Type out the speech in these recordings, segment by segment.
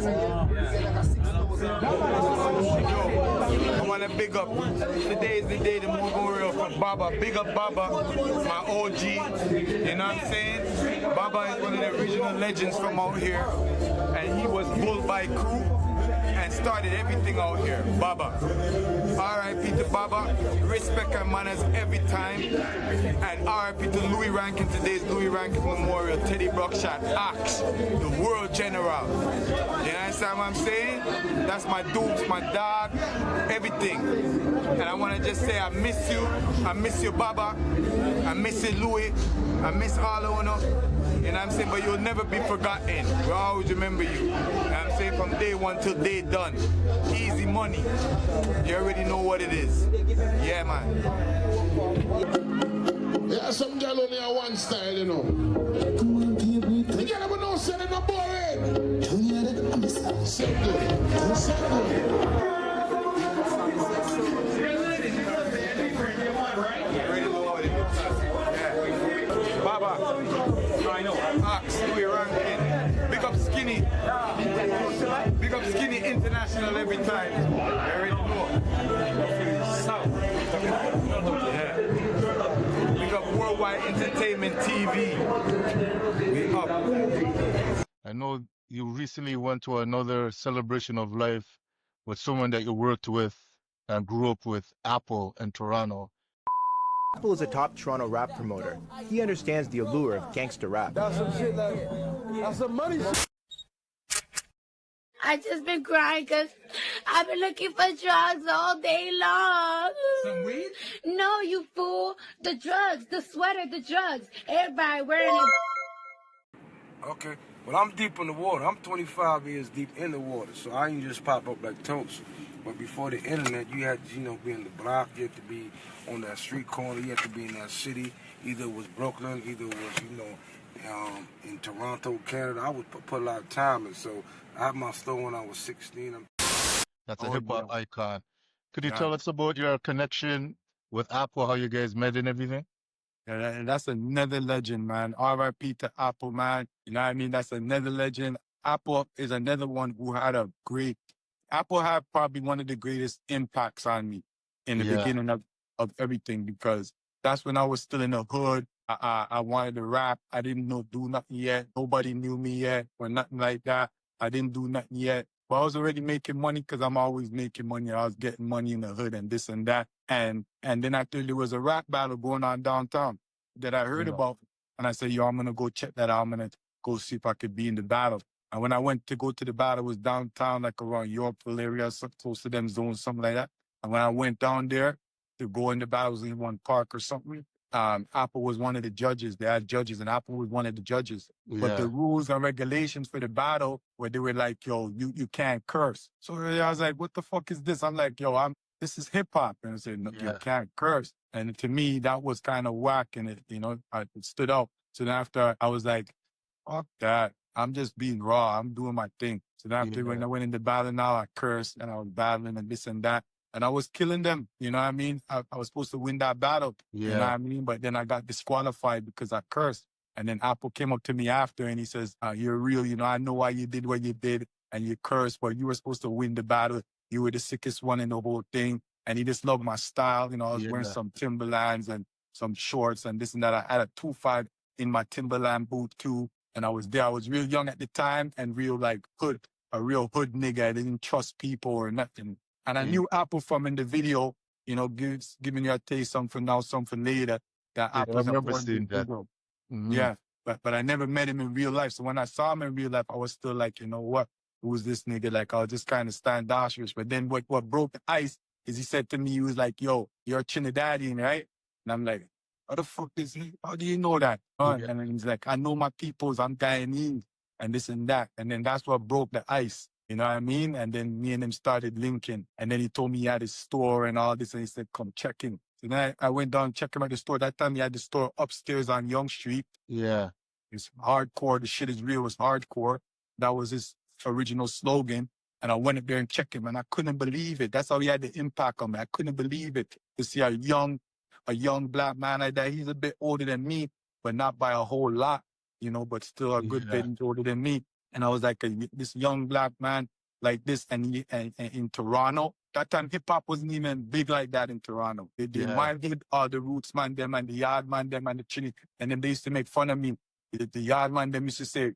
I want to big up. Today is the day the moving real for Baba. Big up Baba, my OG. You know what I'm saying? Baba is one of the original legends from out here. And he was bull by crew and started everything out here. Baba. R.I.P. to Baba. Respect and manners every time. And R.I.P. to Louis Rankin. Today's Louis Rankin Memorial. Teddy Brockshot, Axe, the world general. You understand what I'm saying? That's my dudes, my dog, everything. And I want to just say I miss you. I miss you, Baba. I miss you, Louis. I miss all of you. You know what I'm saying? But you'll never be forgotten. We'll always remember you. You know what I'm saying? From day one till day done. Easy money. You already know what it is. Yeah, man. Yeah, some girl only have one style, you know. The girl ever know say they're not boring. So good. So good. Baba, I know. Axe, Louis Rankin. Big up Skinny. Big up Skinny International every time. You already know. Yeah. Big up Worldwide Entertainment TV. We up. I know you recently went to another celebration of life with someone that you worked with and grew up with, Apple, in Toronto. Apple is a top Toronto rap promoter. He understands the allure of gangster rap. That's some shit like, that's some money shit. I just been crying because I've been looking for drugs all day long. Some weed? No, you fool. The drugs, the sweater, the drugs. Everybody wearing it. Okay, well, I'm deep in the water. I'm 25 years deep in the water, so I ain't just pop up like toast. But before the internet, you had to, be in the block. You had to be on that street corner. You had to be in that city. Either it was Brooklyn, either it was, in Toronto, Canada. I would put a lot of time in. So I had my store when I was 16. That's a hip-hop icon. Could you tell us about your connection with Apple, how you guys met and everything? Yeah, and that's another legend, man. R.I.P. to Apple, man. You know what I mean? That's another legend. Apple is another one who had a great... Apple had probably one of the greatest impacts on me in the beginning of everything, because that's when I was still in the hood. I wanted to rap. I didn't do nothing yet. Nobody knew me yet or nothing like that. I didn't do nothing yet. But I was already making money because I'm always making money. I was getting money in the hood and this and that. And then after there was a rap battle going on downtown that I heard about. And I said, yo, I'm going to go check that out. I'm going to go see if I could be in the battle. And when I went to go to the battle, it was downtown, like around Yorkville area, close to them zones, something like that. And when I went down there to go in the battles in one park or something, Apple was one of the judges. They had judges, and Apple was one of the judges. Yeah. But the rules and regulations for the battle, where they were like, yo, you can't curse. So I was like, what the fuck is this? I'm like, yo, this is hip hop. And I said, no, you can't curse. And to me, that was kind of whack, and it stood out. So then after, I was like, fuck that. I'm just being raw. I'm doing my thing. So then after when I went in the battle now, I cursed and I was battling and this and that. And I was killing them. You know what I mean? I was supposed to win that battle. Yeah. You know what I mean? But then I got disqualified because I cursed. And then Apple came up to me after and he says, you're real. I know why you did what you did and you cursed, but you were supposed to win the battle. You were the sickest one in the whole thing. And he just loved my style. I was wearing some Timberlands and some shorts and this and that. I had a 2.5 in my Timberland boot too. And I was there. I was real young at the time and real a real hood nigga. I didn't trust people or nothing. And I knew Apple from in the video, giving you a taste, some for now, some for later. That Apple. I remember seeing that. Mm-hmm. Yeah, but I never met him in real life. So when I saw him in real life, I was still like, you know what? Who's this nigga? Like, I was just kind of standoffish. But then what broke the ice is he said to me, he was like, yo, you're a Trinidadian, right? And I'm like, how the fuck is he? How do you know that? And then he's like, I know my peoples, I'm Guyanese, and this and that. And then that's what broke the ice. You know what I mean? And then me and him started linking. And then he told me he had his store and all this. And he said, come check in. So then I went down, check him at the store. That time he had the store upstairs on Yonge Street. Yeah. It's hardcore. The shit is real. It's hardcore. That was his original slogan. And I went up there and checked him. And I couldn't believe it. That's how he had the impact on me. I couldn't believe it. To see a young black man like that. He's a bit older than me, but not by a whole lot, but still a good bit older than me. And I was like, this young black man like this, and in Toronto. That time hip hop wasn't even big like that in Toronto. They Yeah. minded all the roots man them and the yard man them and the chili, and then they used to make fun of me. The yard man them used to say,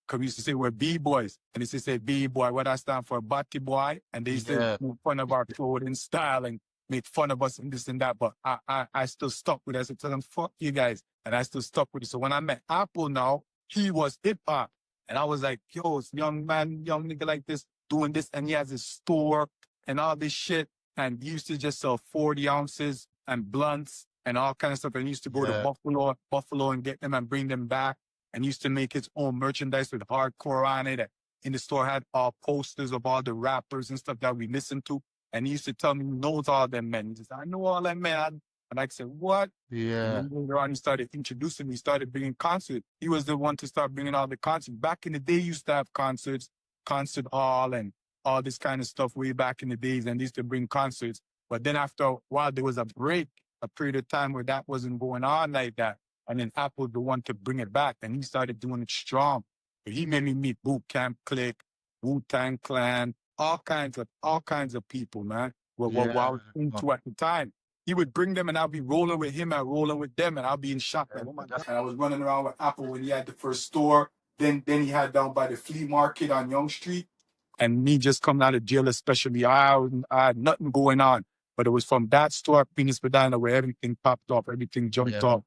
because we used to say we're B-boys. And they used to say B-boy, what I stand for, Batty boy. And they used to Yeah. make fun of our clothing style and make fun of us and this and that. But I still stuck with it. I said, tell them, fuck you guys. And I still stuck with it. So when I met Apple now, he was hip-hop. And I was like, yo, it's young man, young nigga like this, doing this. And he has his store and all this shit. And he used to just sell 40 ounces and blunts and all kind of stuff. And he used to go to Buffalo and get them and bring them back. And used to make his own merchandise with hardcore on it. In the store had all posters of all the rappers and stuff that we listened to. And he used to tell me he knows all them men. He says, I know all them men. And I said, what? Yeah. And then later on, he started introducing me. He started bringing concerts. He was the one to start bringing all the concerts. Back in the day, he used to have concerts, concert hall, and all this kind of stuff way back in the days. And he used to bring concerts. But then after a while, there was a break, a period of time where that wasn't going on like that. And then Apple the one to bring it back, and he started doing it strong. But he made me meet Boot Camp Click, Wu-Tang Clan, all kinds of people, man. What I was into at the time. He would bring them, and I'll be rolling with him and rolling with them, and I'll be in shock. Like, oh my God. And I was running around with Apple when he had the first store. Then he had down by the flea market on Young Street. And me just coming out of jail, especially, I had nothing going on. But it was from that store, Phoenix, Medina, where everything popped off, everything jumped off.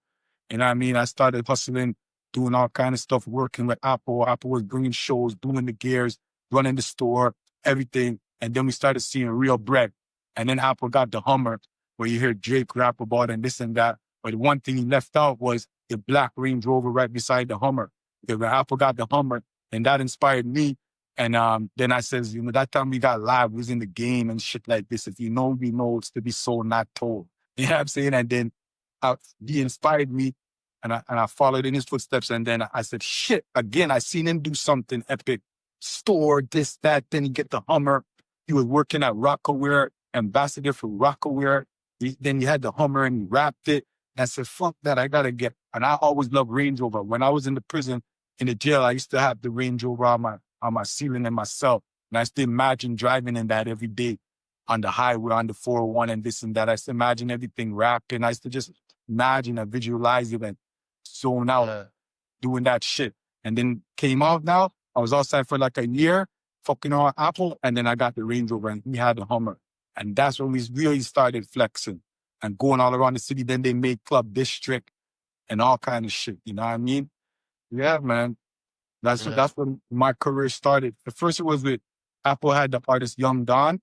You know what I mean? I started hustling, doing all kind of stuff, working with Apple. Apple was bringing shows, doing the gears, running the store, everything. And then we started seeing real bread. And then Apple got the Hummer, where you hear Drake rap about and this and that. But the one thing he left out was the black Range Rover right beside the Hummer. Because when Apple got the Hummer, and that inspired me. And then I says, you know, that time we got live, we was in the game and shit like this. If you know, we know it's to be sold, not told. You know what I'm saying? And then he inspired me, and I followed in his footsteps. And then I said, shit, again, I seen him do something epic. Store, this, that. Then he get the Hummer. He was working at Rockaware, ambassador for Rockaware. Then he had the Hummer and he wrapped it. And I said, fuck that, I got to get. And I always loved Range Rover. When I was in the prison, in the jail, I used to have the Range Rover on my ceiling in my cell. And I used to imagine driving in that every day on the highway, on the 401 and this and that. I used to imagine everything wrapped. And I used to just imagine and visualize it and zone out doing that shit. And then came out now. I was outside for like a year, fucking on Apple. And then I got the Range Rover and he had the Hummer. And that's when we really started flexing and going all around the city. Then they made Club District and all kind of shit. You know what I mean? Yeah, man. That's when my career started. The first it was with Apple had the artist Young Don.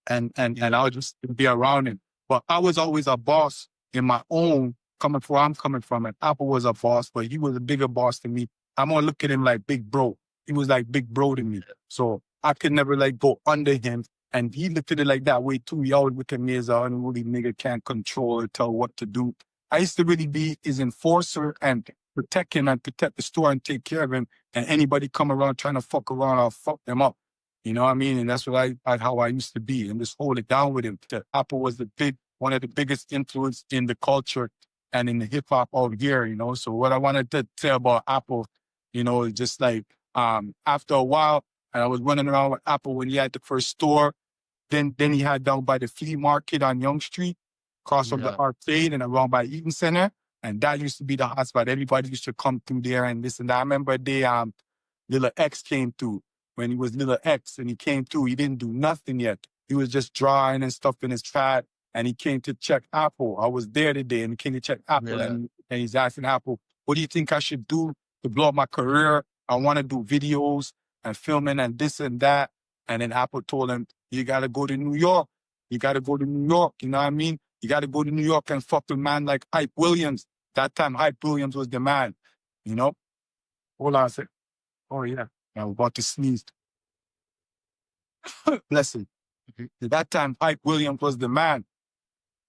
And I would just be around him. But I was always a boss in my own, coming from where I'm coming from. And Apple was a boss, but he was a bigger boss than me. I'm gonna look at him like big bro. He was like big bro to me. So I could never like go under him. And he looked at it like that way too. He always looked at me as an unruly nigga, can't control or tell what to do. I used to really be his enforcer and protect him and protect the store and take care of him. And anybody come around trying to fuck around, I'll fuck them up. You know what I mean? And that's what how I used to be, and just hold it down with him. Apple was one of the biggest influence in the culture and in the hip hop over here, you know. So what I wanted to say about Apple, you know, is just like after a while, and I was running around with Apple when he had the first store. Then he had down by the flea market on Young Street, across from the arcade and around by Eaton Center. And that used to be the hotspot. Everybody used to come through there and this and that. I remember Lil X came through. When he was Lil X and he came through, he didn't do nothing yet. He was just drawing and stuff in his pad, and he came to check Apple. I was there today, and he came to check Apple, and he's asking Apple, what do you think I should do to blow up my career? I want to do videos and filming and this and that. And then Apple told him, you got to go to New York. You got to go to New York, you know what I mean? You got to go to New York and fuck with a man like Hype Williams. That time, Hype Williams was the man, you know? Hold on a sec. Oh, yeah. I was about to sneeze. Bless him. At that time, Hype Williams was the man.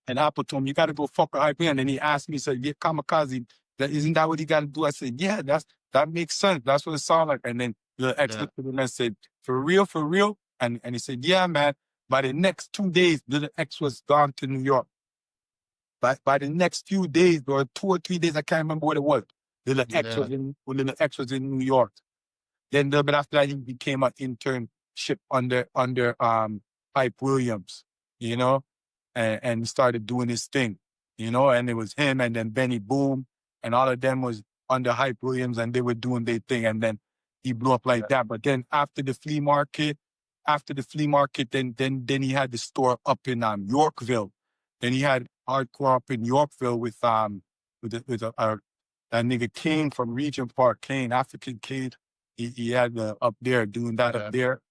And Apple told him, you got to go fuck with Hype Williams. And he asked me, he said, yeah, kamikaze, isn't that what you got to do? I said, yeah, that makes sense. That's what it sounds like. And then the ex looked at him and said, for real, for real? And he said, yeah, man. By the next 2 days, Lil X was gone to New York. By the next few days, or 2 or 3 days, I can't remember what it was. Lil X was in New York. Then a little bit after that, he became an internship under Hype Williams, you know, and he started doing his thing, you know, and it was him and then Benny Boom and all of them was under Hype Williams and they were doing their thing. And then he blew up like that. But then after the flea market, then he had the store up in Yorkville. Then he had hardcore up in Yorkville with that nigga Kane from Regent Park, Kane, African kid. He had up there doing that up there.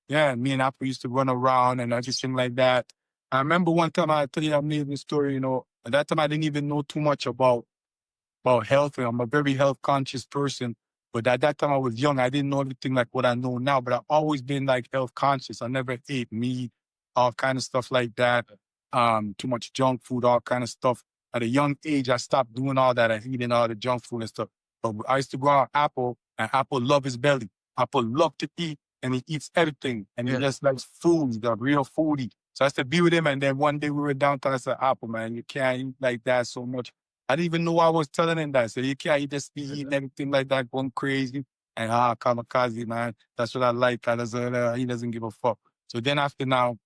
Yeah, me and Apple used to run around and everything like that. I remember one time I tell you an amazing story, you know, at that time I didn't even know too much about health. And I'm a very health conscious person. But at that time I was young. I didn't know everything like what I know now, but I've always been like health conscious. I never ate meat, all kind of stuff like that. Too much junk food, all kind of stuff. At a young age, I stopped doing all that and eating all the junk food and stuff. But I used to go out Apple, and Apple love his belly. Apple love to eat, and he eats everything. And he just likes food, the real foodie. So I used to be with him, and then one day we were downtown. I said, Apple, man, you can't eat like that so much. I didn't even know I was telling him that. So you can't just be eating everything like that, going crazy. And kamikaze, man, that's what I like. He doesn't give a fuck. So then after now,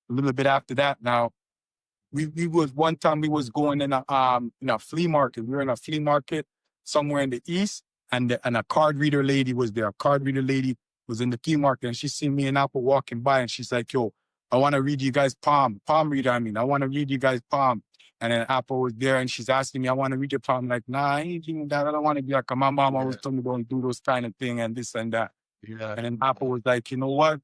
a little bit after that now, we was one time we was going in a flea market. We were in a flea market somewhere in the east, and a card reader lady was there. A card reader lady was in the flea market, and she seen me and Apple walking by, and she's like, "Yo, I want to read you guys' palm reader. I want to read you guys' palm." And then Apple was there, and she's asking me, "I want to read your palm." I'm like, "Nah, I ain't doing that. I don't want to be like my mom always told me don't do those kind of thing and this and that." Yeah. And then Apple was like, "You know what?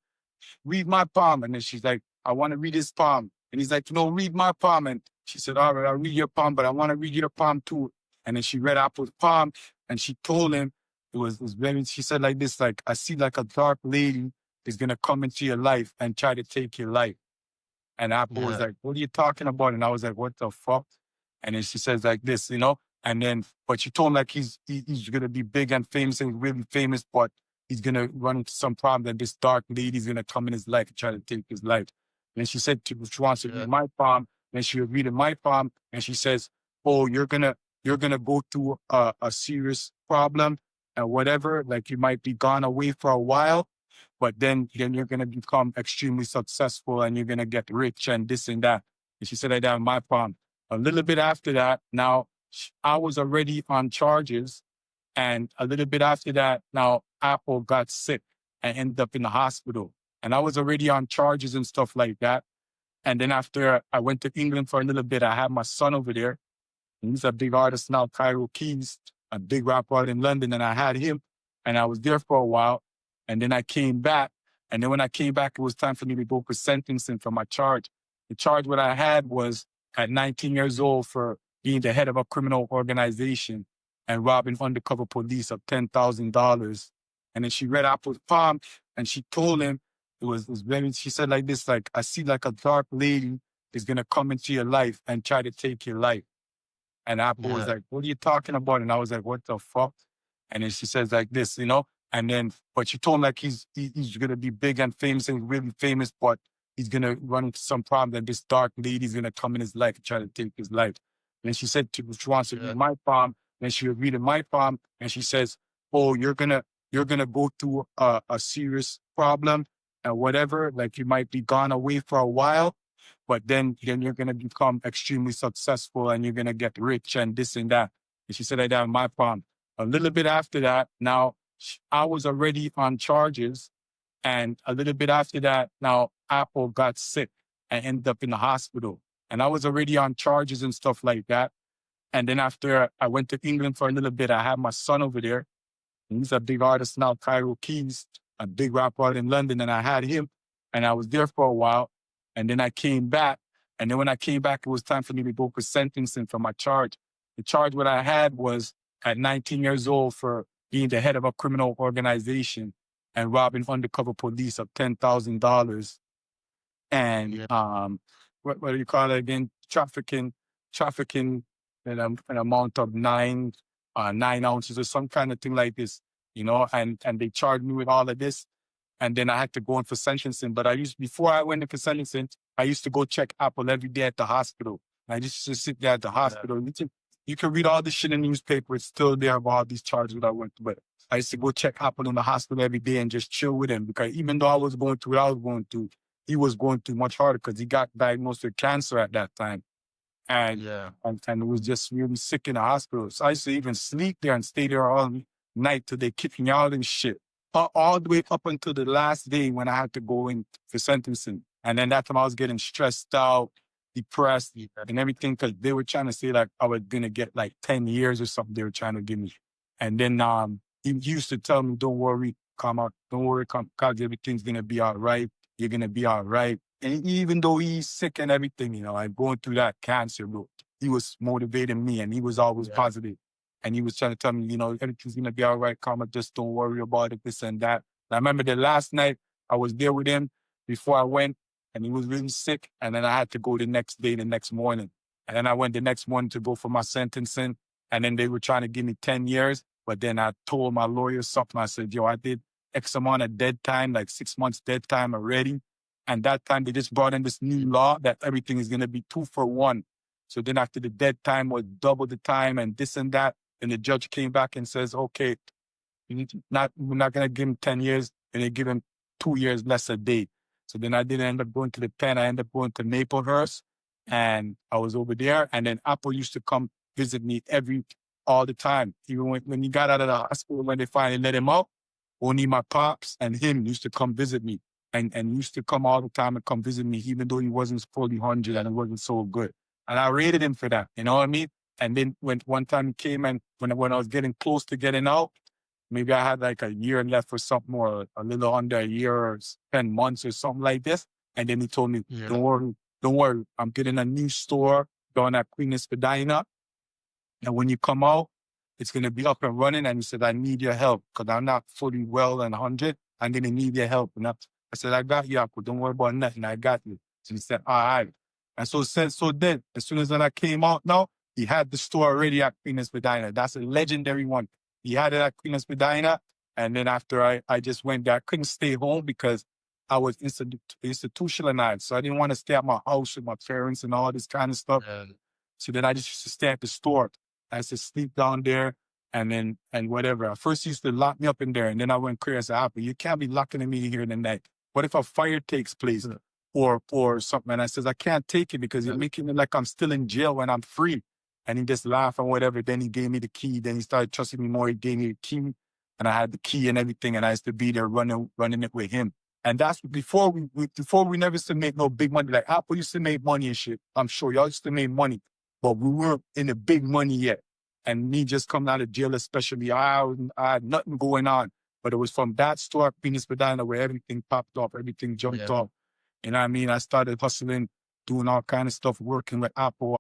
Read my palm." And then she's like, "I want to read his palm." And he's like, "No, read my palm." And she said, "All right, I'll read your palm, but I want to read your palm too." And then she read Apple's palm, and she told him it was very, she said like this, like, "I see like a dark lady is going to come into your life and try to take your life." And Apple was like, "What are you talking about?" And I was like, "What the fuck?" And then she says like this, you know, and then, but she told him like he's going to be big and famous and really famous, but he's going to run into some problem that this dark lady's going to come in his life and try to take his life. And she said she wants to read my palm. Then she would read in my palm, and she says, "Oh, you're gonna go through a serious problem and whatever. Like you might be gone away for a while, but then you're gonna become extremely successful and you're gonna get rich and this and that." And she said that in my palm. A little bit after that, now I was already on charges, and a little bit after that, now Apple got sick and ended up in the hospital. And I was already on charges and stuff like that. And then after I went to England for a little bit, I had my son over there. He's a big artist now, Cairo Keys, a big rapper out in London. And I had him, and I was there for a while. And then I came back. And then when I came back, it was time for me to go for sentencing for my charge. The charge what I had was at 19 years old for being the head of a criminal organization and robbing undercover police of $10,000. And then she read Apple's palm, and she told him, she said like this, like, "I see like a dark lady is going to come into your life and try to take your life." And Apple was like, "What are you talking about?" And I was like, "What the fuck?" And then she says like this, you know, and then, but she told him like he's going to be big and famous and really famous, but he's going to run into some problem that this dark lady is going to come in his life and try to take his life. And she said she wants to read my palm. Then she would read in my palm, and she says, "Oh, you're gonna go through a serious problem and whatever. Like you might be gone away for a while, but then you're gonna become extremely successful and you're gonna get rich and this and that." And she said that in my palm. A little bit after that, now I was already on charges, and a little bit after that, now Apple got sick and ended up in the hospital. And I was already on charges and stuff like that. And then after I went to England for a little bit, I had my son over there. He's a big artist now, Cairo Keys, a big rapper out in London. And I had him, and I was there for a while. And then I came back. And then when I came back, it was time for me to go for sentencing for my charge. The charge what I had was at 19 years old for being the head of a criminal organization and robbing undercover police of $10,000. And what do you call it again? Trafficking in an amount of 9 ounces or some kind of thing like this, you know, and they charged me with all of this. And then I had to go in for sentencing. But before I went in for sentencing, I used to go check Apple every day at the hospital. I used to sit there at the hospital. You can read all this shit in the newspaper. It's still there of all these charges that I went through. But I used to go check Apple in the hospital every day and just chill with him because even though I was going through what I was going through, he was going through much harder because he got diagnosed with cancer at that time. And, Yeah. and was just really sick in the hospital. So I used to even sleep there and stay there all night till they kicked me out and shit. All the way up until the last day when I had to go in for sentencing. And then that time I was getting stressed out, depressed, and everything because they were trying to say like I was gonna get like 10 years or something they were trying to give me. And then he used to tell me, don't worry, come out, don't worry, come, cause everything's gonna be all right. You're gonna be all right. And even though he's sick and everything, you know, like going through that cancer, bro, he was motivating me and he was always positive. And he was trying to tell me, you know, everything's gonna be all right, Karma, just don't worry about it, this and that. And I remember the last night I was there with him before I went, and he was really sick. And then I had to go the next day, the next morning. And then I went the next morning to go for my sentencing. And then they were trying to give me 10 years. But then I told my lawyer something. I said, yo, I did X amount of dead time, like 6 months dead time already. And that time they just brought in this new law that everything is going to be 2 for 1. So then after the dead time was double the time and this and that. And the judge came back and says, okay, we're not going to give him 10 years. And they give him 2 years less a day. So then I didn't end up going to the pen. I ended up going to Maplehurst. And I was over there. And then Apple used to come visit me all the time. Even when he got out of the hospital, when they finally let him out, only my pops and him used to come visit me. And used to come all the time and come visit me, even though he wasn't fully 100 and it wasn't so good. And I rated him for that, you know what I mean? And then when one time he came and when I was getting close to getting out, maybe I had like a year left or something, or a little under a year or 10 months or something like this. And then he told me, don't worry, I'm getting a new store down at Queen Spadina. And when you come out, it's going to be up and running. And he said, I need your help because I'm not fully well and 100. I'm going to need your help. And I said, I got you, Apple. Don't worry about nothing. I got you. So he said, all right. And so then, as soon as I came out now, he had the store already at Queen Spadina. That's a legendary one. He had it at Queen Spadina. And then after I just went there, I couldn't stay home because I was institutionalized. So I didn't want to stay at my house with my parents and all this kind of stuff. So then I just used to stay at the store. I used to sleep down there and whatever. I first used to lock me up in there. And then I went clear. I said, Apple, you can't be locking me here in the night. What if a fire takes place or something? And I says, I can't take it because you're making it like I'm still in jail when I'm free. And he just laughed and whatever. Then he gave me the key. Then he started trusting me more. He gave me the key. And I had the key and everything. And I used to be there running it with him. And that's before we never used to make no big money. Like Apple used to make money and shit. I'm sure y'all used to make money. But we weren't in the big money yet. And me just coming out of jail, especially, I had nothing going on. But it was from that store, Venus Medina, where everything popped off, everything jumped off. You know what I mean? I started hustling, doing all kind of stuff, working with Apple.